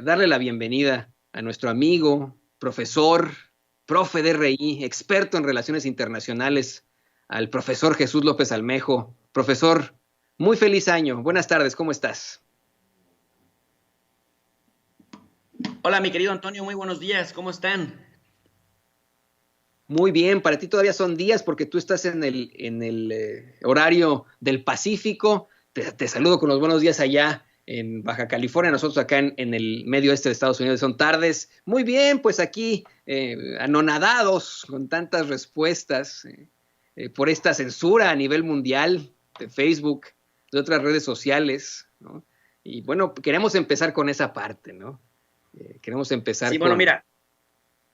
darle la bienvenida a nuestro amigo, profesor, profe de RI, experto en relaciones internacionales, al profesor Jesús López Almejo. Profesor, muy feliz año. Buenas tardes, ¿cómo estás? Hola, mi querido Antonio, muy buenos días, ¿cómo están? Muy bien, para ti todavía son días porque tú estás en el horario del Pacífico. Te saludo con los buenos días allá en Baja California. Nosotros acá en el medio este de Estados Unidos son tardes. Muy bien, pues aquí anonadados con tantas respuestas por esta censura a nivel mundial de Facebook, de otras redes sociales, ¿no? Y bueno, queremos empezar con esa parte, ¿no? Queremos Sí, empezar bueno, con... mira,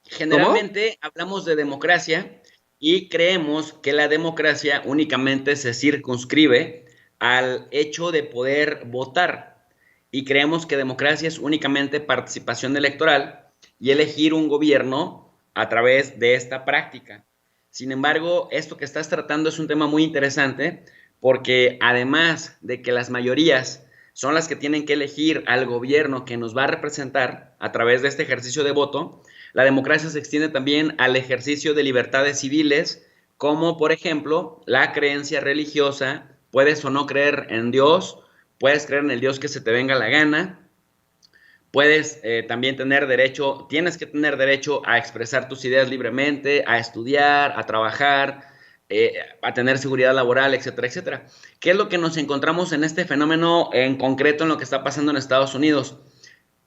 ¿Cómo? generalmente hablamos de democracia y creemos que la democracia únicamente se circunscribe al hecho de poder votar. Y creemos que democracia es únicamente participación electoral y elegir un gobierno a través de esta práctica. Sin embargo, esto que estás tratando es un tema muy interesante porque además de que las mayorías son las que tienen que elegir al gobierno que nos va a representar a través de este ejercicio de voto, la democracia se extiende también al ejercicio de libertades civiles, como por ejemplo la creencia religiosa. Puedes o no creer en Dios, puedes creer en el Dios que se te venga la gana, puedes también tener derecho, tienes que tener derecho a expresar tus ideas libremente, a estudiar, a trabajar, a tener seguridad laboral, etcétera, etcétera. ¿Qué es lo que nos encontramos en este fenómeno en concreto en lo que está pasando en Estados Unidos?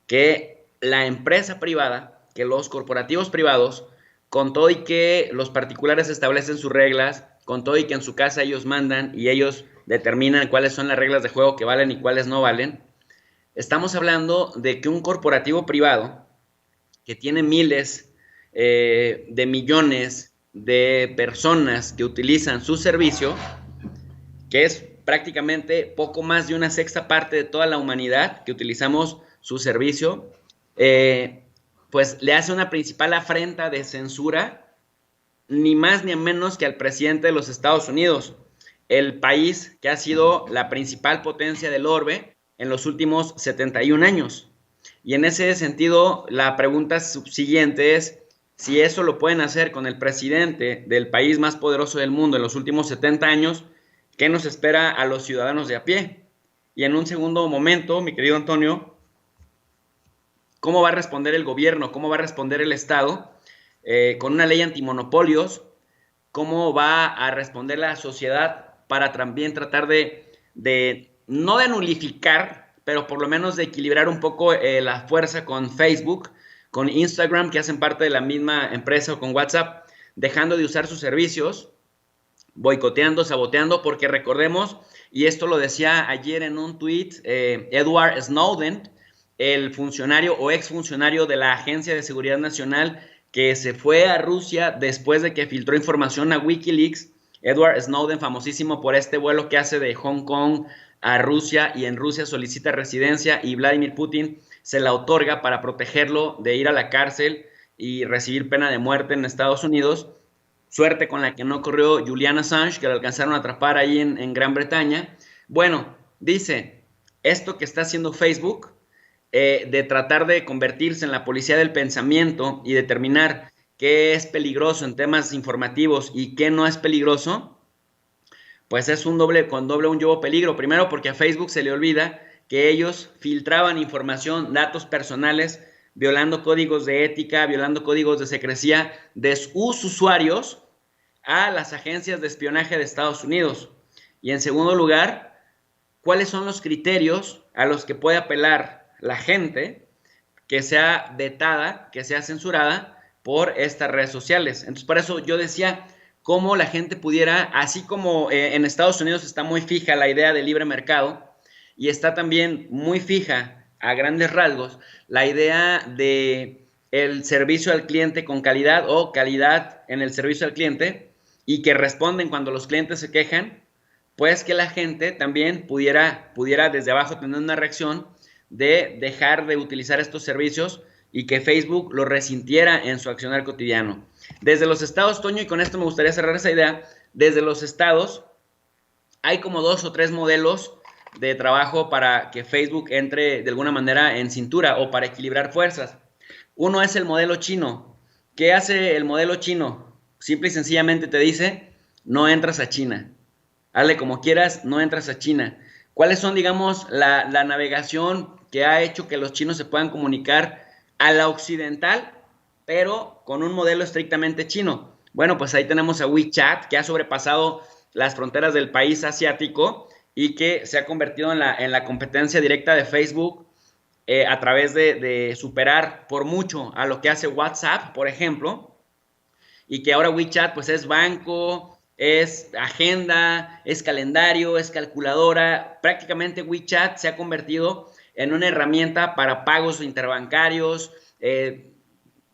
Que la empresa privada, que los corporativos privados, con todo y que los particulares establecen sus reglas, con todo y que en su casa ellos mandan y ellos determinan cuáles son las reglas de juego que valen y cuáles no valen, estamos hablando de que un corporativo privado que tiene miles de millones de personas que utilizan su servicio, que es prácticamente poco más de una sexta parte de toda la humanidad que utilizamos su servicio, eh, pues le hace una principal afrenta de censura, ni más ni menos que al presidente de los Estados Unidos, el país que ha sido la principal potencia del orbe en los últimos 71 años. Y en ese sentido, la pregunta subsiguiente es, si eso lo pueden hacer con el presidente del país más poderoso del mundo en los últimos 70 años, ¿qué nos espera a los ciudadanos de a pie? Y en un segundo momento, mi querido Antonio, ¿cómo va a responder el gobierno? ¿Cómo va a responder el Estado con una ley antimonopolios? ¿Cómo va a responder la sociedad para también tratar no de nulificar, pero por lo menos de equilibrar un poco la fuerza con Facebook, con Instagram, que hacen parte de la misma empresa, o con WhatsApp, dejando de usar sus servicios, boicoteando, saboteando, porque recordemos, y esto lo decía ayer en un tweet, Edward Snowden, el funcionario o exfuncionario de la Agencia de Seguridad Nacional que se fue a Rusia después de que filtró información a Wikileaks. Edward Snowden, famosísimo por este vuelo que hace de Hong Kong a Rusia y en Rusia solicita residencia y Vladimir Putin se la otorga para protegerlo de ir a la cárcel y recibir pena de muerte en Estados Unidos. Suerte con la que no corrió Julian Assange, que lo alcanzaron a atrapar ahí en Gran Bretaña. Bueno, dice, esto que está haciendo Facebook, de tratar de convertirse en la policía del pensamiento y determinar qué es peligroso en temas informativos y qué no es peligroso, pues es un un yugo peligro. Primero porque a Facebook se le olvida que ellos filtraban información, datos personales, violando códigos de ética, violando códigos de secrecía de sus usuarios a las agencias de espionaje de Estados Unidos. Y en segundo lugar, ¿cuáles son los criterios a los que puede apelar la gente que sea vetada, que sea censurada por estas redes sociales? Entonces, por eso yo decía cómo la gente pudiera, así como en Estados Unidos está muy fija la idea de libre mercado y está también muy fija a grandes rasgos la idea de el servicio al cliente con calidad o calidad en el servicio al cliente y que responden cuando los clientes se quejan, pues que la gente también pudiera desde abajo tener una reacción de dejar de utilizar estos servicios y que Facebook lo resintiera en su accionar cotidiano. Desde los estados, Toño, y con esto me gustaría cerrar esa idea, desde los estados hay como 2 o 3 modelos de trabajo para que Facebook entre de alguna manera en cintura o para equilibrar fuerzas. Uno es el modelo chino. ¿Qué hace el modelo chino? Simple y sencillamente te dice, no entras a China. Hazle como quieras, no entras a China. ¿Cuáles son, digamos, la navegación que ha hecho que los chinos se puedan comunicar a la occidental, pero con un modelo estrictamente chino? Bueno, pues ahí tenemos a WeChat, que ha sobrepasado las fronteras del país asiático y que se ha convertido en la competencia directa de Facebook a través de superar por mucho a lo que hace WhatsApp, por ejemplo, y que ahora WeChat pues es banco, es agenda, es calendario, es calculadora. Prácticamente WeChat se ha convertido en una herramienta para pagos interbancarios,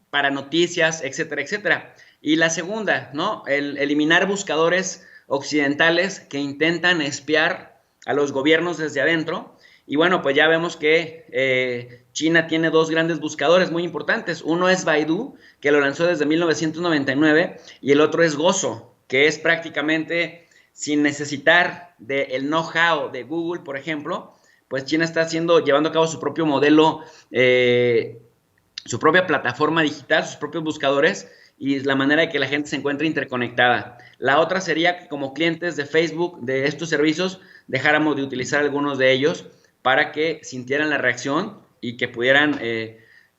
para noticias, etcétera, etcétera. Y la segunda, ¿no? El eliminar buscadores occidentales que intentan espiar a los gobiernos desde adentro. Y bueno, pues ya vemos que China tiene dos grandes buscadores muy importantes. Uno es Baidu, que lo lanzó desde 1999, y el otro es Gozo, que es prácticamente sin necesitar del know-how de Google, por ejemplo, pues China está llevando a cabo su propio modelo, su propia plataforma digital, sus propios buscadores, y la manera de que la gente se encuentre interconectada. La otra sería que como clientes de Facebook, de estos servicios, dejáramos de utilizar algunos de ellos para que sintieran la reacción y que pudieran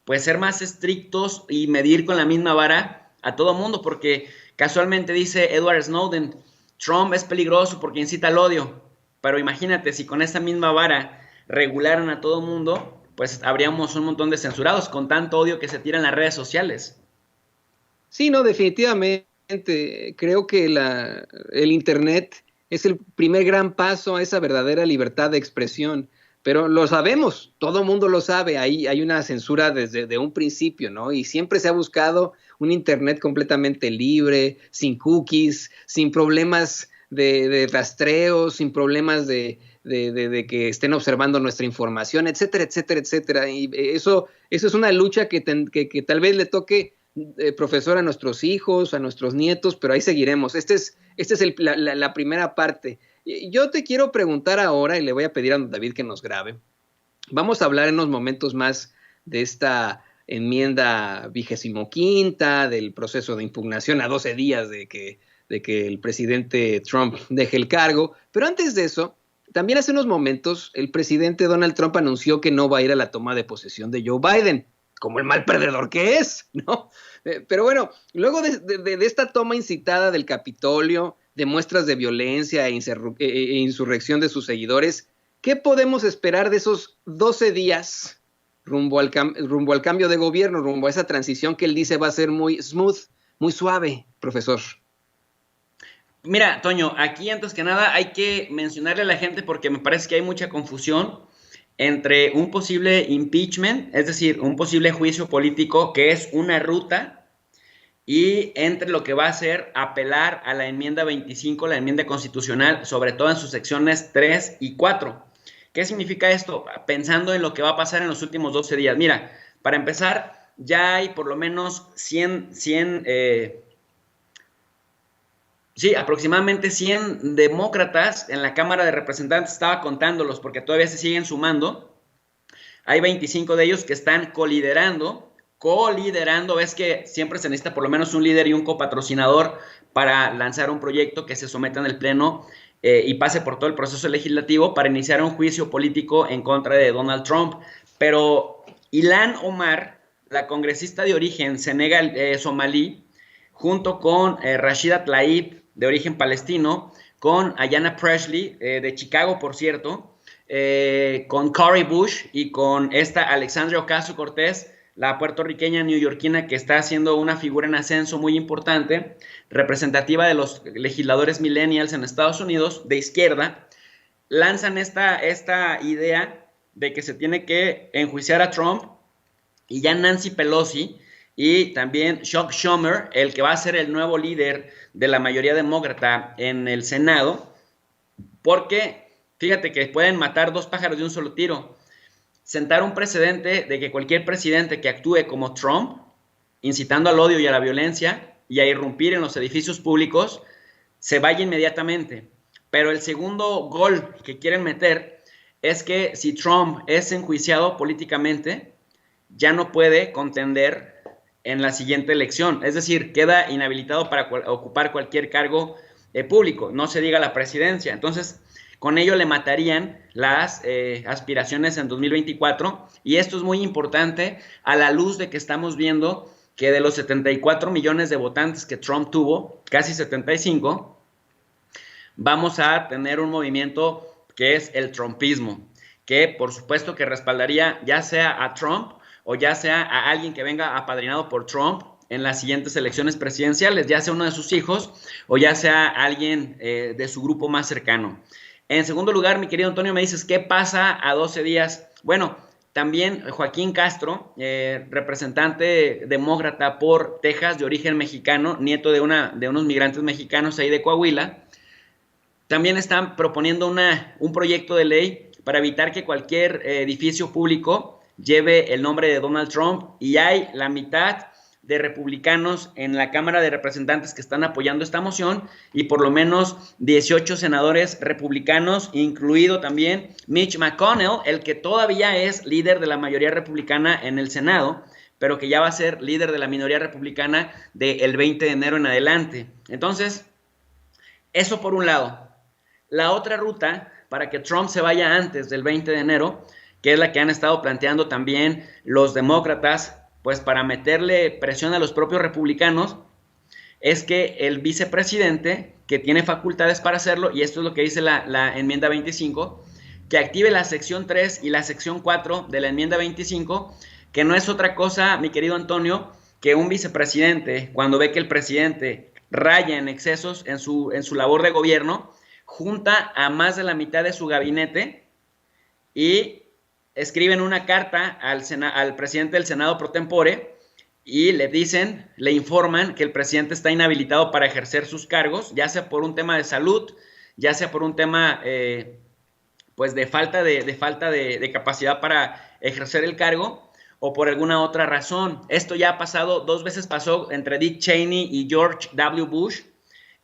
pues ser más estrictos y medir con la misma vara a todo mundo, porque casualmente dice Edward Snowden, Trump es peligroso porque incita al odio, pero imagínate si con esa misma vara regularan a todo mundo, pues habríamos un montón de censurados con tanto odio que se tira en las redes sociales. Sí, no, definitivamente. Creo que el Internet es el primer gran paso a esa verdadera libertad de expresión. Pero lo sabemos, todo el mundo lo sabe, hay una censura desde un principio, ¿no? Y siempre se ha buscado un Internet completamente libre, sin cookies, sin problemas de rastreo, sin problemas de que estén observando nuestra información, etcétera, etcétera, etcétera. Y eso es una lucha que tal vez le toque, profesor, a nuestros hijos, a nuestros nietos, pero ahí seguiremos. Esta es la primera parte. Yo te quiero preguntar ahora, y le voy a pedir a David que nos grabe. Vamos a hablar en unos momentos más de esta enmienda 25ª, del proceso de impugnación a 12 días de que el presidente Trump deje el cargo. Pero antes de eso, también hace unos momentos el presidente Donald Trump anunció que no va a ir a la toma de posesión de Joe Biden, como el mal perdedor que es, ¿no? Pero bueno, luego de esta toma incitada del Capitolio, de muestras de violencia e insurrección de sus seguidores, ¿qué podemos esperar de esos 12 días rumbo al cambio de gobierno, rumbo a esa transición que él dice va a ser muy smooth, muy suave, profesor? Mira, Toño, aquí antes que nada hay que mencionarle a la gente porque me parece que hay mucha confusión entre un posible impeachment, es decir, un posible juicio político que es una ruta, y entre lo que va a ser apelar a la enmienda 25, la enmienda constitucional, sobre todo en sus secciones 3 y 4. ¿Qué significa esto? Pensando en lo que va a pasar en los últimos 12 días. Mira, para empezar, ya hay por lo menos aproximadamente 100 demócratas en la Cámara de Representantes, estaba contándolos porque todavía se siguen sumando. Hay 25 de ellos que están coliderando, ves que siempre se necesita por lo menos un líder y un copatrocinador para lanzar un proyecto que se someta en el Pleno y pase por todo el proceso legislativo para iniciar un juicio político en contra de Donald Trump. Pero Ilhan Omar, la congresista de origen somalí, junto con Rashida Tlaib, de origen palestino, con Ayanna Pressley, de Chicago, por cierto, con Cori Bush y con esta Alexandria Ocasio-Cortez, la puertorriqueña neoyorquina que está haciendo una figura en ascenso muy importante, representativa de los legisladores millennials en Estados Unidos, de izquierda, lanzan esta idea de que se tiene que enjuiciar a Trump, y ya Nancy Pelosi y también Chuck Schumer, el que va a ser el nuevo líder de la mayoría demócrata en el Senado, porque fíjate que pueden matar dos pájaros de un solo tiro. Sentar un precedente de que cualquier presidente que actúe como Trump, incitando al odio y a la violencia y a irrumpir en los edificios públicos, se vaya inmediatamente. Pero el segundo gol que quieren meter es que si Trump es enjuiciado políticamente, ya no puede contender en la siguiente elección. Es decir, queda inhabilitado para ocupar cualquier cargo público, no se diga la presidencia. Entonces, con ello le matarían las aspiraciones en 2024, y esto es muy importante a la luz de que estamos viendo que de los 74 millones de votantes que Trump tuvo, casi 75, vamos a tener un movimiento que es el trumpismo, que por supuesto que respaldaría ya sea a Trump o ya sea a alguien que venga apadrinado por Trump en las siguientes elecciones presidenciales, ya sea uno de sus hijos o ya sea alguien de su grupo más cercano. En segundo lugar, mi querido Antonio, me dices, ¿qué pasa a 12 días? Bueno, también Joaquín Castro, representante demócrata por Texas, de origen mexicano, nieto de unos migrantes mexicanos ahí de Coahuila, también están proponiendo un proyecto de ley para evitar que cualquier edificio público lleve el nombre de Donald Trump, y hay la mitad de republicanos en la Cámara de Representantes que están apoyando esta moción, y por lo menos 18 senadores republicanos, incluido también Mitch McConnell, el que todavía es líder de la mayoría republicana en el Senado, pero que ya va a ser líder de la minoría republicana del 20 de enero en adelante. Entonces, eso por un lado. La otra ruta para que Trump se vaya antes del 20 de enero, que es la que han estado planteando también los demócratas, pues para meterle presión a los propios republicanos, es que el vicepresidente, que tiene facultades para hacerlo, y esto es lo que dice la enmienda 25, que active la sección 3 y la sección 4 de la enmienda 25, que no es otra cosa, mi querido Antonio, que un vicepresidente, cuando ve que el presidente raya en excesos en su labor de gobierno, junta a más de la mitad de su gabinete y escriben una carta al presidente del Senado pro tempore y le informan que el presidente está inhabilitado para ejercer sus cargos, ya sea por un tema de salud, ya sea por un tema pues de falta de capacidad para ejercer el cargo, o por alguna otra razón. Esto ya ha pasado, 2 veces pasó entre Dick Cheney y George W. Bush.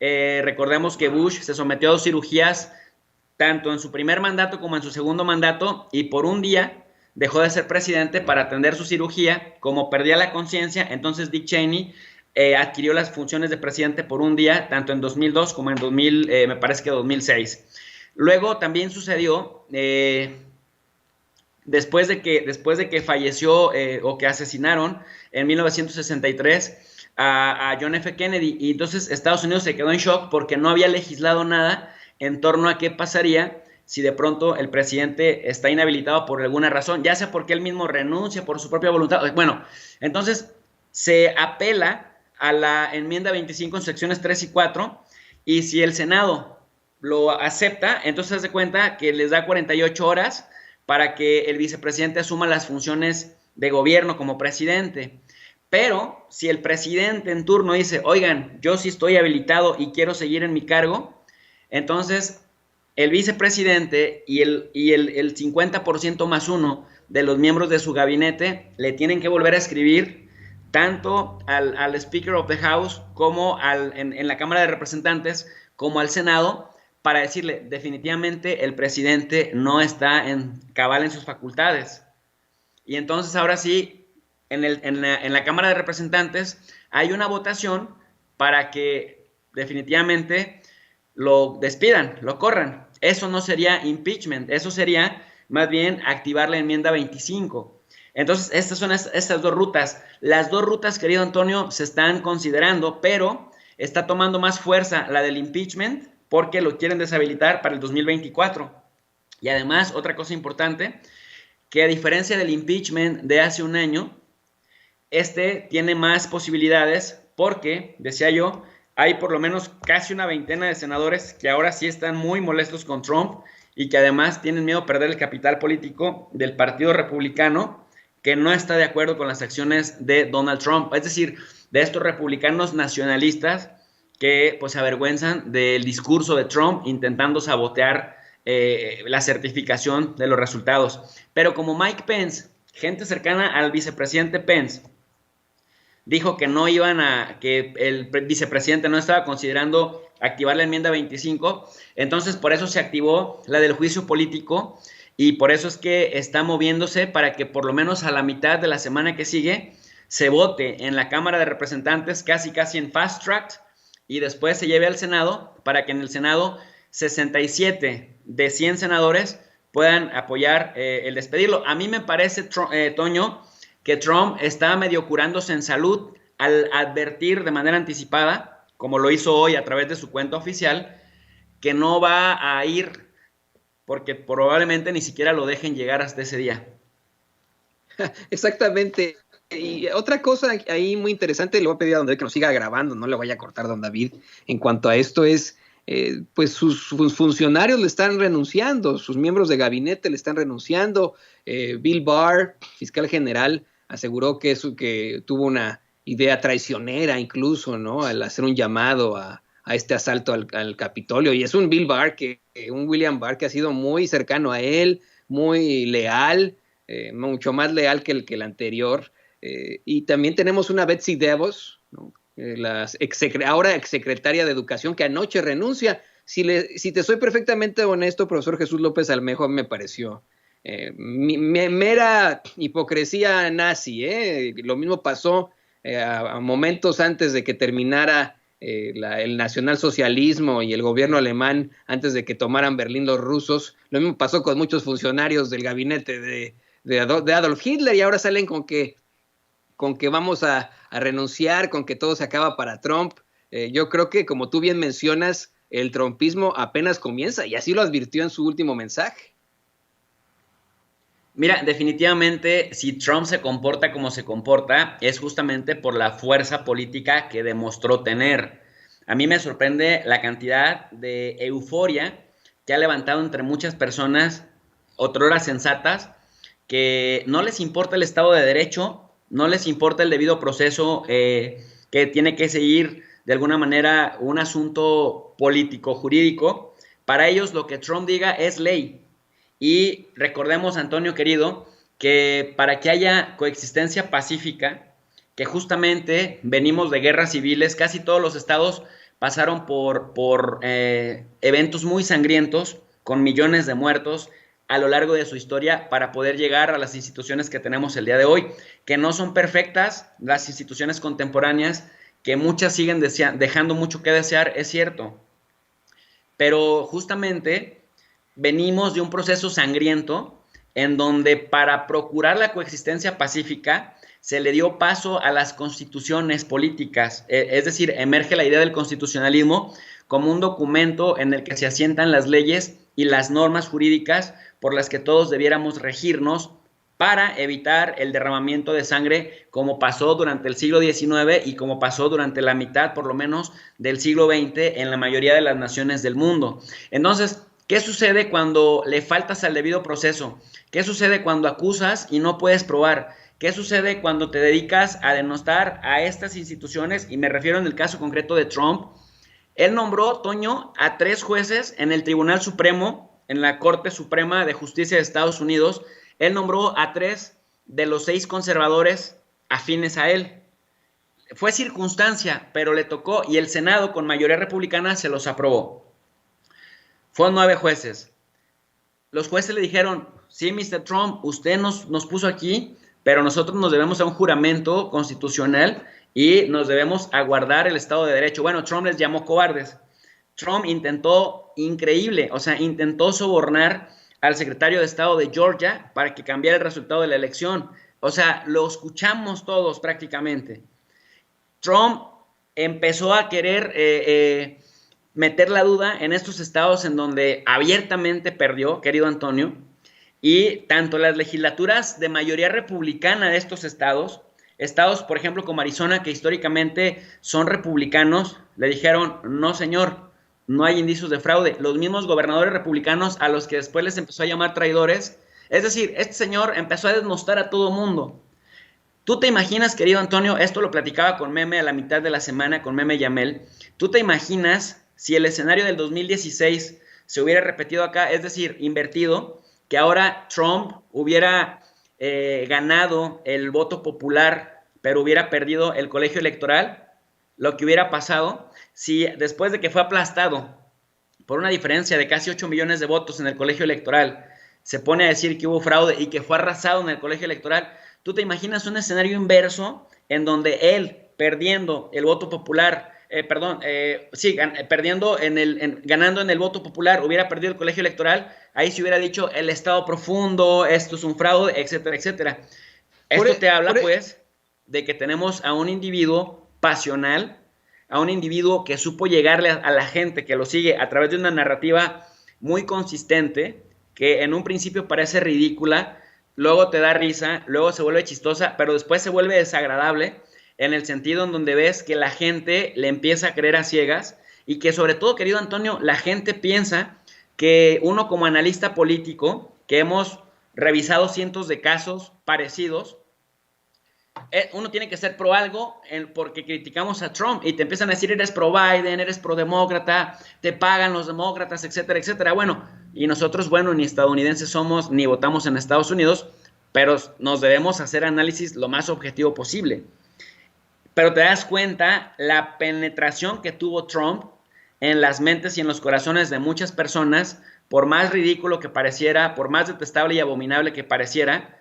Recordemos que Bush se sometió a 2 cirugías, tanto en su primer mandato como en su segundo mandato, y por un día dejó de ser presidente para atender su cirugía. Como perdía la conciencia, entonces Dick Cheney adquirió las funciones de presidente por un día, tanto en 2002 como en 2006. Luego también sucedió, después de que falleció o que asesinaron en 1963 a John F. Kennedy, y entonces Estados Unidos se quedó en shock porque no había legislado nada en torno a qué pasaría si de pronto el presidente está inhabilitado por alguna razón, ya sea porque él mismo renuncia por su propia voluntad. Bueno, entonces se apela a la enmienda 25 en secciones 3 y 4, y si el Senado lo acepta, entonces se cuenta que les da 48 horas para que el vicepresidente asuma las funciones de gobierno como presidente. Pero si el presidente en turno dice, oigan, yo sí estoy habilitado y quiero seguir en mi cargo, entonces el vicepresidente y el 50% más 1 de los miembros de su gabinete le tienen que volver a escribir tanto al Speaker of the House como en la Cámara de Representantes como al Senado, para decirle, definitivamente el presidente no está cabal en sus facultades. Y entonces ahora sí, en la Cámara de Representantes hay una votación para que definitivamente lo despidan, lo corran. Eso no sería impeachment, eso sería más bien activar la enmienda 25. Entonces, estas son estas 2 rutas. Las 2 rutas, querido Antonio, se están considerando, pero está tomando más fuerza la del impeachment, porque lo quieren deshabilitar para el 2024. Y además, otra cosa importante, que a diferencia del impeachment de hace un año, este tiene más posibilidades porque, decía yo, hay por lo menos casi una veintena de senadores que ahora sí están muy molestos con Trump y que además tienen miedo a perder el capital político del Partido Republicano, que no está de acuerdo con las acciones de Donald Trump. Es decir, de estos republicanos nacionalistas que pues se avergüenzan del discurso de Trump intentando sabotear la certificación de los resultados. Pero como Mike Pence, gente cercana al vicepresidente Pence, dijo que que el vicepresidente no estaba considerando activar la enmienda 25, entonces por eso se activó la del juicio político, y por eso es que está moviéndose para que por lo menos a la mitad de la semana que sigue se vote en la Cámara de Representantes casi en fast track y después se lleve al Senado para que en el Senado 67 de 100 senadores puedan apoyar el despedirlo. A mí me parece, Toño, que Trump está medio curándose en salud al advertir de manera anticipada, como lo hizo hoy a través de su cuenta oficial, que no va a ir porque probablemente ni siquiera lo dejen llegar hasta ese día. Exactamente. Y otra cosa ahí muy interesante, le voy a pedir a don David que nos siga grabando, no le vaya a cortar don David, en cuanto a esto es, pues sus funcionarios le están renunciando, sus miembros de gabinete le están renunciando. Bill Barr, fiscal general, aseguró que tuvo una idea traicionera incluso, ¿no? Al hacer un llamado a este asalto al Capitolio. Y es un un William Barr que ha sido muy cercano a él, muy leal, mucho más leal que el anterior. Y también tenemos una Betsy DeVos, ¿no? Ahora exsecretaria de Educación, que anoche renuncia. Si te soy perfectamente honesto, profesor Jesús López Almejo, me pareció mera hipocresía nazi. Lo mismo pasó a momentos antes de que terminara el nacionalsocialismo y el gobierno alemán, antes de que tomaran Berlín los rusos. Lo mismo pasó con muchos funcionarios del gabinete de Adolf Hitler, y ahora salen con que vamos a renunciar, con que todo se acaba para Trump. Yo creo que, como tú bien mencionas, el trumpismo apenas comienza, y así lo advirtió en su último mensaje. Mira, definitivamente, si Trump se comporta como se comporta, es justamente por la fuerza política que demostró tener. A mí me sorprende la cantidad de euforia que ha levantado entre muchas personas, otrora sensatas, que no les importa el Estado de Derecho, no les importa el debido proceso que tiene que seguir de alguna manera un asunto político, jurídico. Para ellos lo que Trump diga es ley. Y recordemos, Antonio querido, que para que haya coexistencia pacífica, que justamente venimos de guerras civiles, casi todos los estados pasaron por eventos muy sangrientos, con millones de muertos a lo largo de su historia, para poder llegar a las instituciones que tenemos el día de hoy, que no son perfectas, las instituciones contemporáneas, que muchas siguen dejando mucho que desear, es cierto, pero justamente venimos de un proceso sangriento en donde para procurar la coexistencia pacífica se le dio paso a las constituciones políticas, es decir, emerge la idea del constitucionalismo como un documento en el que se asientan las leyes y las normas jurídicas por las que todos debiéramos regirnos para evitar el derramamiento de sangre, como pasó durante el siglo XIX y como pasó durante la mitad, por lo menos, del siglo XX en la mayoría de las naciones del mundo. Entonces, ¿qué sucede cuando le faltas al debido proceso? ¿Qué sucede cuando acusas y no puedes probar? ¿Qué sucede cuando te dedicas a denostar a estas instituciones? Y me refiero en el caso concreto de Trump. Él nombró, Toño, a 3 jueces en el Tribunal Supremo, en la Corte Suprema de Justicia de Estados Unidos. Él nombró a 3 de los 6 conservadores afines a él. Fue circunstancia, pero le tocó, y el Senado con mayoría republicana se los aprobó. Fueron 9 jueces. Los jueces le dijeron, sí, Mr. Trump, usted nos puso aquí, pero nosotros nos debemos a un juramento constitucional y nos debemos aguardar el Estado de Derecho. Bueno, Trump les llamó cobardes. Trump intentó, increíble, o sea, intentó sobornar al secretario de Estado de Georgia para que cambiara el resultado de la elección. O sea, lo escuchamos todos prácticamente. Trump empezó a querer meter la duda en estos estados en donde abiertamente perdió, querido Antonio, y tanto las legislaturas de mayoría republicana de estos estados, por ejemplo como Arizona, que históricamente son republicanos, le dijeron, no señor, no hay indicios de fraude. Los mismos gobernadores republicanos a los que después les empezó a llamar traidores, es decir, este señor empezó a desmostrar a todo mundo. ¿Tú te imaginas, querido Antonio, esto lo platicaba con Meme a la mitad de la semana, con Meme Yamel, ¿tú te imaginas si el escenario del 2016 se hubiera repetido acá, es decir, invertido, que ahora Trump hubiera ganado el voto popular, pero hubiera perdido el colegio electoral? Lo que hubiera pasado si después de que fue aplastado por una diferencia de casi 8 millones de votos en el colegio electoral, se pone a decir que hubo fraude y que fue arrasado en el colegio electoral. ¿Tú te imaginas un escenario inverso en donde él, perdiendo el voto popular, ganando en el voto popular, hubiera perdido el colegio electoral? Ahí se hubiera dicho el Estado profundo, esto es un fraude, etcétera, etcétera. Esto te habla, pues, de que tenemos a un individuo pasional, a un individuo que supo llegarle a la gente que lo sigue a través de una narrativa muy consistente, que en un principio parece ridícula, luego te da risa, luego se vuelve chistosa, pero después se vuelve desagradable, en el sentido en donde ves que la gente le empieza a creer a ciegas y que sobre todo, querido Antonio, la gente piensa que uno como analista político, que hemos revisado cientos de casos parecidos, uno tiene que ser pro algo porque criticamos a Trump y te empiezan a decir eres pro Biden, eres pro demócrata, te pagan los demócratas, etcétera, etcétera. Bueno, y nosotros, bueno, ni estadounidenses somos, ni votamos en Estados Unidos, pero nos debemos hacer análisis lo más objetivo posible. Pero te das cuenta la penetración que tuvo Trump en las mentes y en los corazones de muchas personas, por más ridículo que pareciera, por más detestable y abominable que pareciera,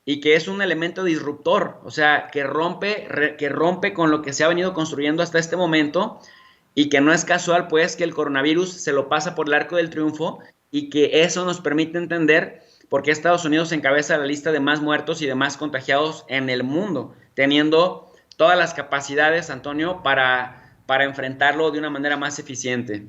y que es un elemento disruptor, o sea, que rompe con lo que se ha venido construyendo hasta este momento, y que no es casual, pues, que el coronavirus se lo pasa por el arco del triunfo, y que eso nos permite entender por qué Estados Unidos encabeza la lista de más muertos y de más contagiados en el mundo, teniendo todas las capacidades, Antonio, para enfrentarlo de una manera más eficiente.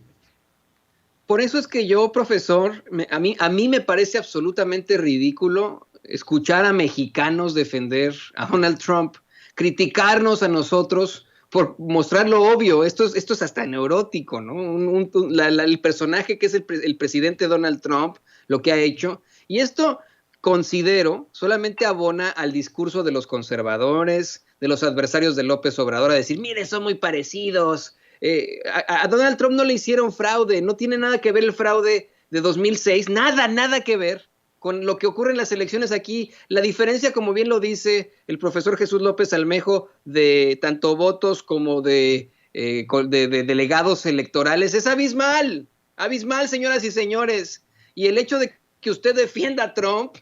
Por eso es que yo, profesor, a mí me parece absolutamente ridículo escuchar a mexicanos defender a Donald Trump, criticarnos a nosotros por mostrar lo obvio. Esto es hasta neurótico, ¿no? El personaje que es el presidente Donald Trump, lo que ha hecho. Y esto, considero, solamente abona al discurso de los conservadores, de los adversarios de López Obrador, a decir, mire, son muy parecidos. A Donald Trump no le hicieron fraude, no tiene nada que ver el fraude de 2006, nada que ver con lo que ocurre en las elecciones aquí. La diferencia, como bien lo dice el profesor Jesús López Almejo, de tanto votos como de delegados electorales, es abismal, señoras y señores. Y el hecho de que usted defienda a Trump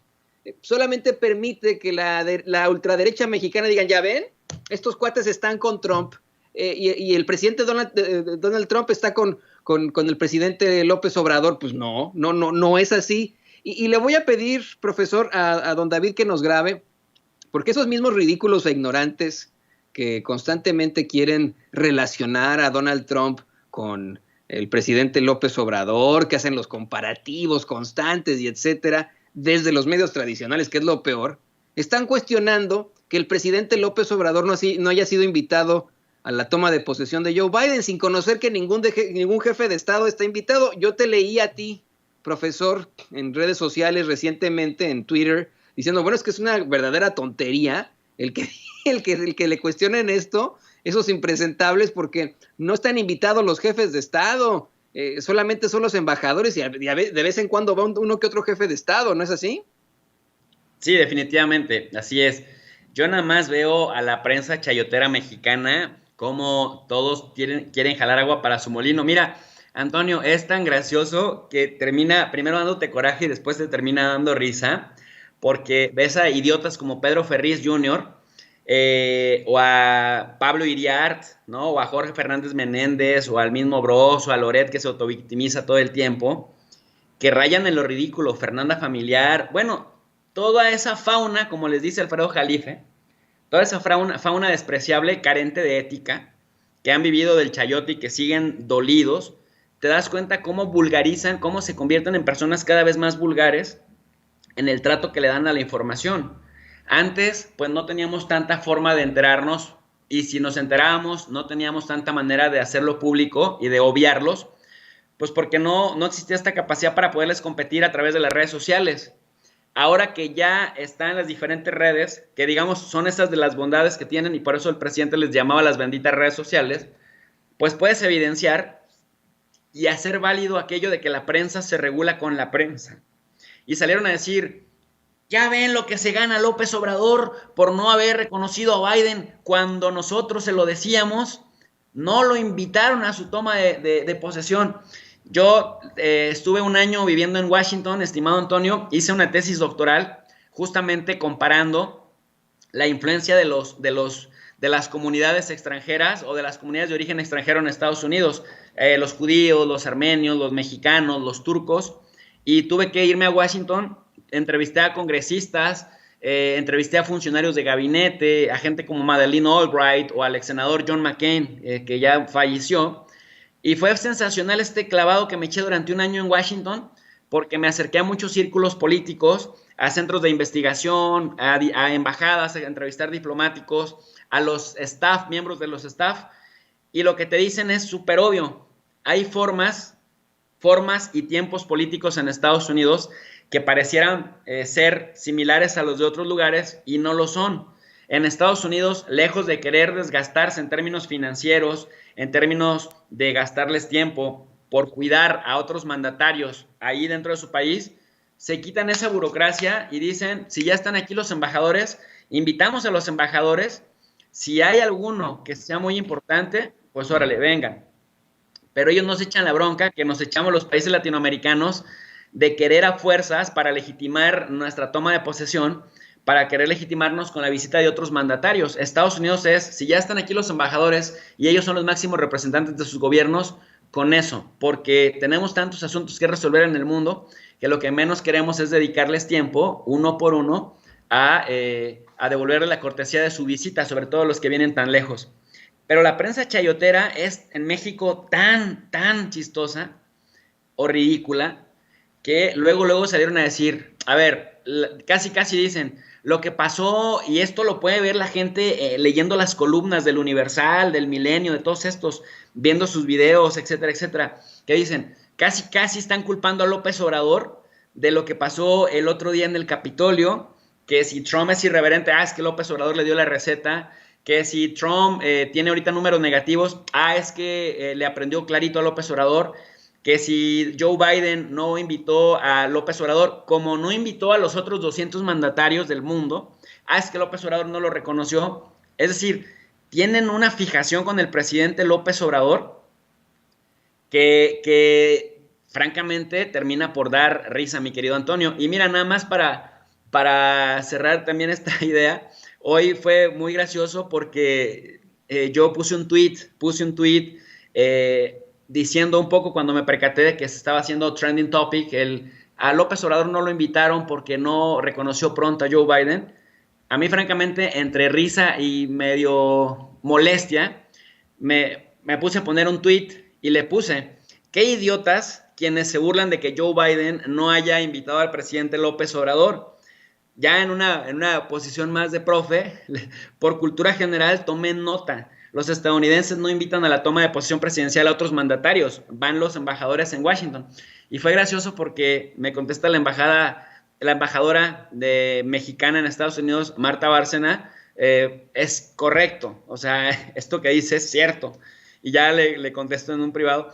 solamente permite que la ultraderecha mexicana digan, ya ven, estos cuates están con Trump. Y el presidente Donald Trump está con el presidente López Obrador. Pues no es así. Y le voy a pedir, profesor, a don David que nos grabe, porque esos mismos ridículos e ignorantes que constantemente quieren relacionar a Donald Trump con el presidente López Obrador, que hacen los comparativos constantes y etcétera, desde los medios tradicionales, que es lo peor, están cuestionando que el presidente López Obrador no haya sido invitado a la toma de posesión de Joe Biden, sin conocer que ningún jefe de Estado está invitado. Yo te leí a ti, profesor, en redes sociales recientemente, en Twitter, diciendo, bueno, es que es una verdadera tontería el que le cuestionen esto, esos impresentables, porque no están invitados los jefes de Estado, solamente son los embajadores y de vez en cuando va uno que otro jefe de Estado, ¿no es así? Sí, definitivamente, así es. Yo nada más veo a la prensa chayotera mexicana como todos quieren jalar agua para su molino. Mira, Antonio, es tan gracioso que termina primero dándote coraje y después te termina dando risa, porque ves a idiotas como Pedro Ferriz Jr., o a Pablo Iriart, ¿no? O a Jorge Fernández Menéndez, o al mismo Bros, o a Loret, que se autovictimiza todo el tiempo, que rayan en lo ridículo, Fernanda Familiar, bueno, toda esa fauna, como les dice Alfredo Jalife, toda esa fauna despreciable, carente de ética, que han vivido del chayote y que siguen dolidos, te das cuenta cómo vulgarizan, cómo se convierten en personas cada vez más vulgares en el trato que le dan a la información. Antes, pues no teníamos tanta forma de enterarnos, y si nos enterábamos, no teníamos tanta manera de hacerlo público y de obviarlos, pues porque no existía esta capacidad para poderles competir a través de las redes sociales. Ahora que ya están las diferentes redes, que digamos son estas de las bondades que tienen, y por eso el presidente les llamaba las benditas redes sociales, pues puedes evidenciar y hacer válido aquello de que la prensa se regula con la prensa. Y salieron a decir, ya ven lo que se gana López Obrador por no haber reconocido a Biden cuando nosotros se lo decíamos, no lo invitaron a su toma de posesión. Yo estuve un año viviendo en Washington, estimado Antonio, hice una tesis doctoral justamente comparando la influencia de las comunidades extranjeras o de las comunidades de origen extranjero en Estados Unidos, los judíos, los armenios, los mexicanos, los turcos, y tuve que irme a Washington, entrevisté a congresistas, entrevisté a funcionarios de gabinete, a gente como Madeleine Albright o al ex senador John McCain, que ya falleció, y fue sensacional este clavado que me eché durante un año en Washington, porque me acerqué a muchos círculos políticos, a centros de investigación, a embajadas, a entrevistar diplomáticos, a los staff, miembros de los staff, y lo que te dicen es súper obvio. Hay formas y tiempos políticos en Estados Unidos que parecieran ser similares a los de otros lugares y no lo son. En Estados Unidos, lejos de querer desgastarse en términos financieros, en términos de gastarles tiempo por cuidar a otros mandatarios ahí dentro de su país, se quitan esa burocracia y dicen, si ya están aquí los embajadores, invitamos a los embajadores, si hay alguno que sea muy importante, pues órale, vengan. Pero ellos nos echan la bronca que nos echamos los países latinoamericanos de querer a fuerzas para legitimar nuestra toma de posesión, para querer legitimarnos con la visita de otros mandatarios. Estados Unidos es, si ya están aquí los embajadores y ellos son los máximos representantes de sus gobiernos, con eso, porque tenemos tantos asuntos que resolver en el mundo que lo que menos queremos es dedicarles tiempo, uno por uno, a devolverle la cortesía de su visita, sobre todo los que vienen tan lejos. Pero la prensa chayotera es en México tan chistosa o ridícula que luego salieron a decir, a ver, casi dicen, lo que pasó, y esto lo puede ver la gente leyendo las columnas del Universal, del Milenio, de todos estos, viendo sus videos, etcétera, que dicen, casi están culpando a López Obrador de lo que pasó el otro día en el Capitolio, que si Trump es irreverente, es que López Obrador le dio la receta, que si Trump tiene ahorita números negativos, es que le aprendió clarito a López Obrador, que si Joe Biden no invitó a López Obrador, como no invitó a los otros 200 mandatarios del mundo, es que López Obrador no lo reconoció. Es decir, tienen una fijación con el presidente López Obrador que francamente termina por dar risa, mi querido Antonio. Y mira, nada más para cerrar también esta idea, hoy fue muy gracioso porque yo puse un tweet diciendo un poco cuando me percaté de que se estaba haciendo trending topic, a López Obrador no lo invitaron porque no reconoció pronto a Joe Biden. A mí, francamente, entre risa y medio molestia, me puse a poner un tweet y le puse, qué idiotas quienes se burlan de que Joe Biden no haya invitado al presidente López Obrador. Ya en una posición más de profe, por cultura general, tomen nota. Los estadounidenses no invitan a la toma de posesión presidencial a otros mandatarios, van los embajadores en Washington. Y fue gracioso porque me contesta la embajadora mexicana en Estados Unidos, Marta Bárcena, es correcto, o sea, esto que dice es cierto. Y ya le contesto en un privado,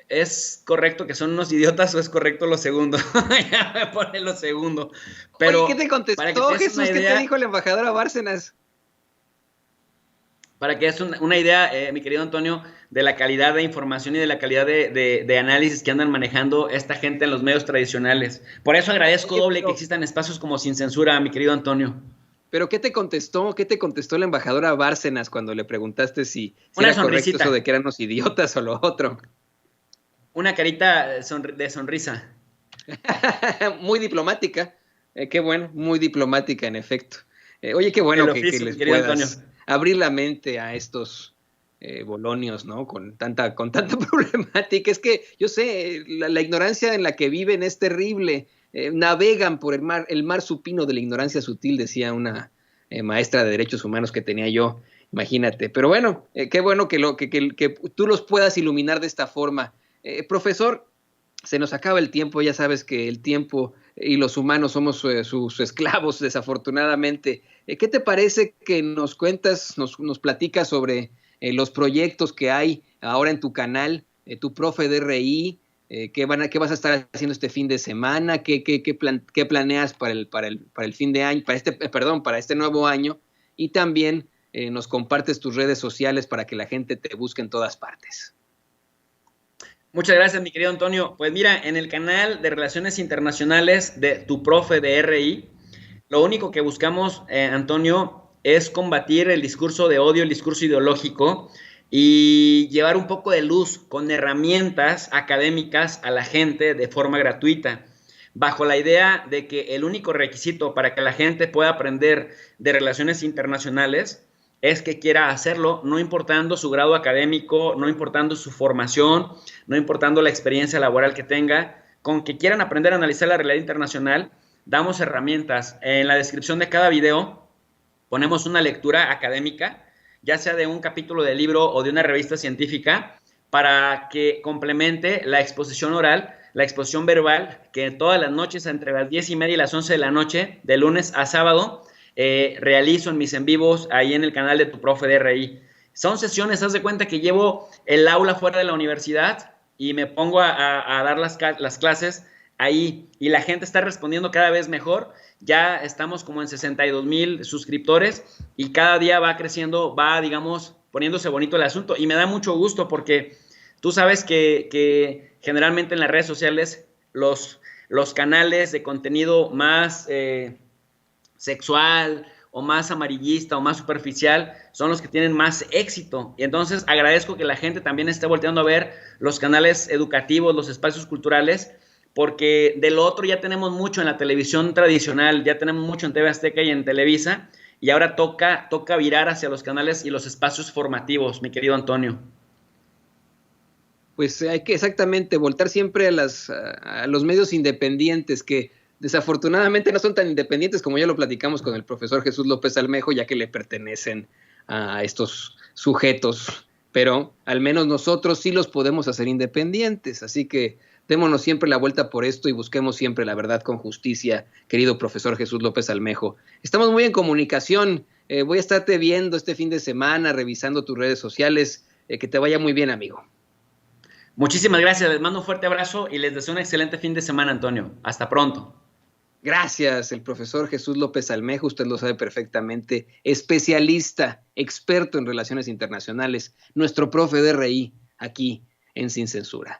¿es correcto que son unos idiotas o es correcto lo segundo? Ya me pone lo segundo. Pero oye, ¿qué te contestó, Jesús? ¿Qué te dijo la embajadora Bárcenas? Para que es una idea, mi querido Antonio, de la calidad de información y de la calidad de análisis que andan manejando esta gente en los medios tradicionales. Por eso agradezco doble que existan espacios como Sin Censura, mi querido Antonio. ¿Pero qué te contestó? ¿Qué te contestó la embajadora Bárcenas cuando le preguntaste si una era correcto eso de que eran unos idiotas o lo otro? Una carita de sonrisa. Muy diplomática. Qué bueno, muy diplomática en efecto. Oye, qué bueno que les puedas Antonio. Abrir la mente a estos bolonios, ¿no? Con tanta problemática. Es que yo sé, la ignorancia en la que viven es terrible. Navegan por el mar supino de la ignorancia sutil, decía una maestra de derechos humanos que tenía yo, imagínate. Pero bueno, qué bueno que tú los puedas iluminar de esta forma. Profesor, se nos acaba el tiempo, ya sabes que el tiempo y los humanos somos sus esclavos, desafortunadamente. ¿Qué te parece que nos cuentas, nos platicas sobre los proyectos que hay ahora en tu canal, tu profe de RI? ¿Qué vas a estar haciendo este fin de semana? ¿Qué planeas para el fin de año, para este nuevo año? Y también nos compartes tus redes sociales para que la gente te busque en todas partes. Muchas gracias, mi querido Antonio. Pues mira, en el canal de Relaciones Internacionales de tu profe de RI, lo único que buscamos, Antonio, es combatir el discurso de odio, el discurso ideológico y llevar un poco de luz con herramientas académicas a la gente de forma gratuita, bajo la idea de que el único requisito para que la gente pueda aprender de relaciones internacionales es que quiera hacerlo, no importando su grado académico, no importando su formación, no importando la experiencia laboral que tenga, con que quieran aprender a analizar la realidad internacional, damos herramientas. En la descripción de cada video ponemos una lectura académica, ya sea de un capítulo de libro o de una revista científica, para que complemente la exposición oral, la exposición verbal, que todas las noches, entre las 10:30 y las 11 de la noche, de lunes a sábado, realizo en mis en vivos ahí en el canal de tu profe de RI. Son sesiones, haz de cuenta que llevo el aula fuera de la universidad y me pongo a dar las clases ahí y la gente está respondiendo cada vez mejor. Ya estamos como en 62,000 suscriptores y cada día va creciendo, va, digamos, poniéndose bonito el asunto y me da mucho gusto porque tú sabes que generalmente en las redes sociales los canales de contenido más sexual o más amarillista o más superficial son los que tienen más éxito. Y entonces agradezco que la gente también esté volteando a ver los canales educativos, los espacios culturales, porque de lo otro ya tenemos mucho en la televisión tradicional, ya tenemos mucho en TV Azteca y en Televisa, y ahora toca virar hacia los canales y los espacios formativos, mi querido Antonio. Pues hay que exactamente voltar siempre a los medios independientes que desafortunadamente no son tan independientes como ya lo platicamos con el profesor Jesús López Almejo, ya que le pertenecen a estos sujetos, pero al menos nosotros sí los podemos hacer independientes, así que démonos siempre la vuelta por esto y busquemos siempre la verdad con justicia, querido profesor Jesús López Almejo. Estamos muy en comunicación, voy a estarte viendo este fin de semana, revisando tus redes sociales, que te vaya muy bien, amigo. Muchísimas gracias, les mando un fuerte abrazo y les deseo un excelente fin de semana, Antonio. Hasta pronto. Gracias, el profesor Jesús López Almejo, usted lo sabe perfectamente, especialista, experto en relaciones internacionales, nuestro profe de RI aquí en Sin Censura.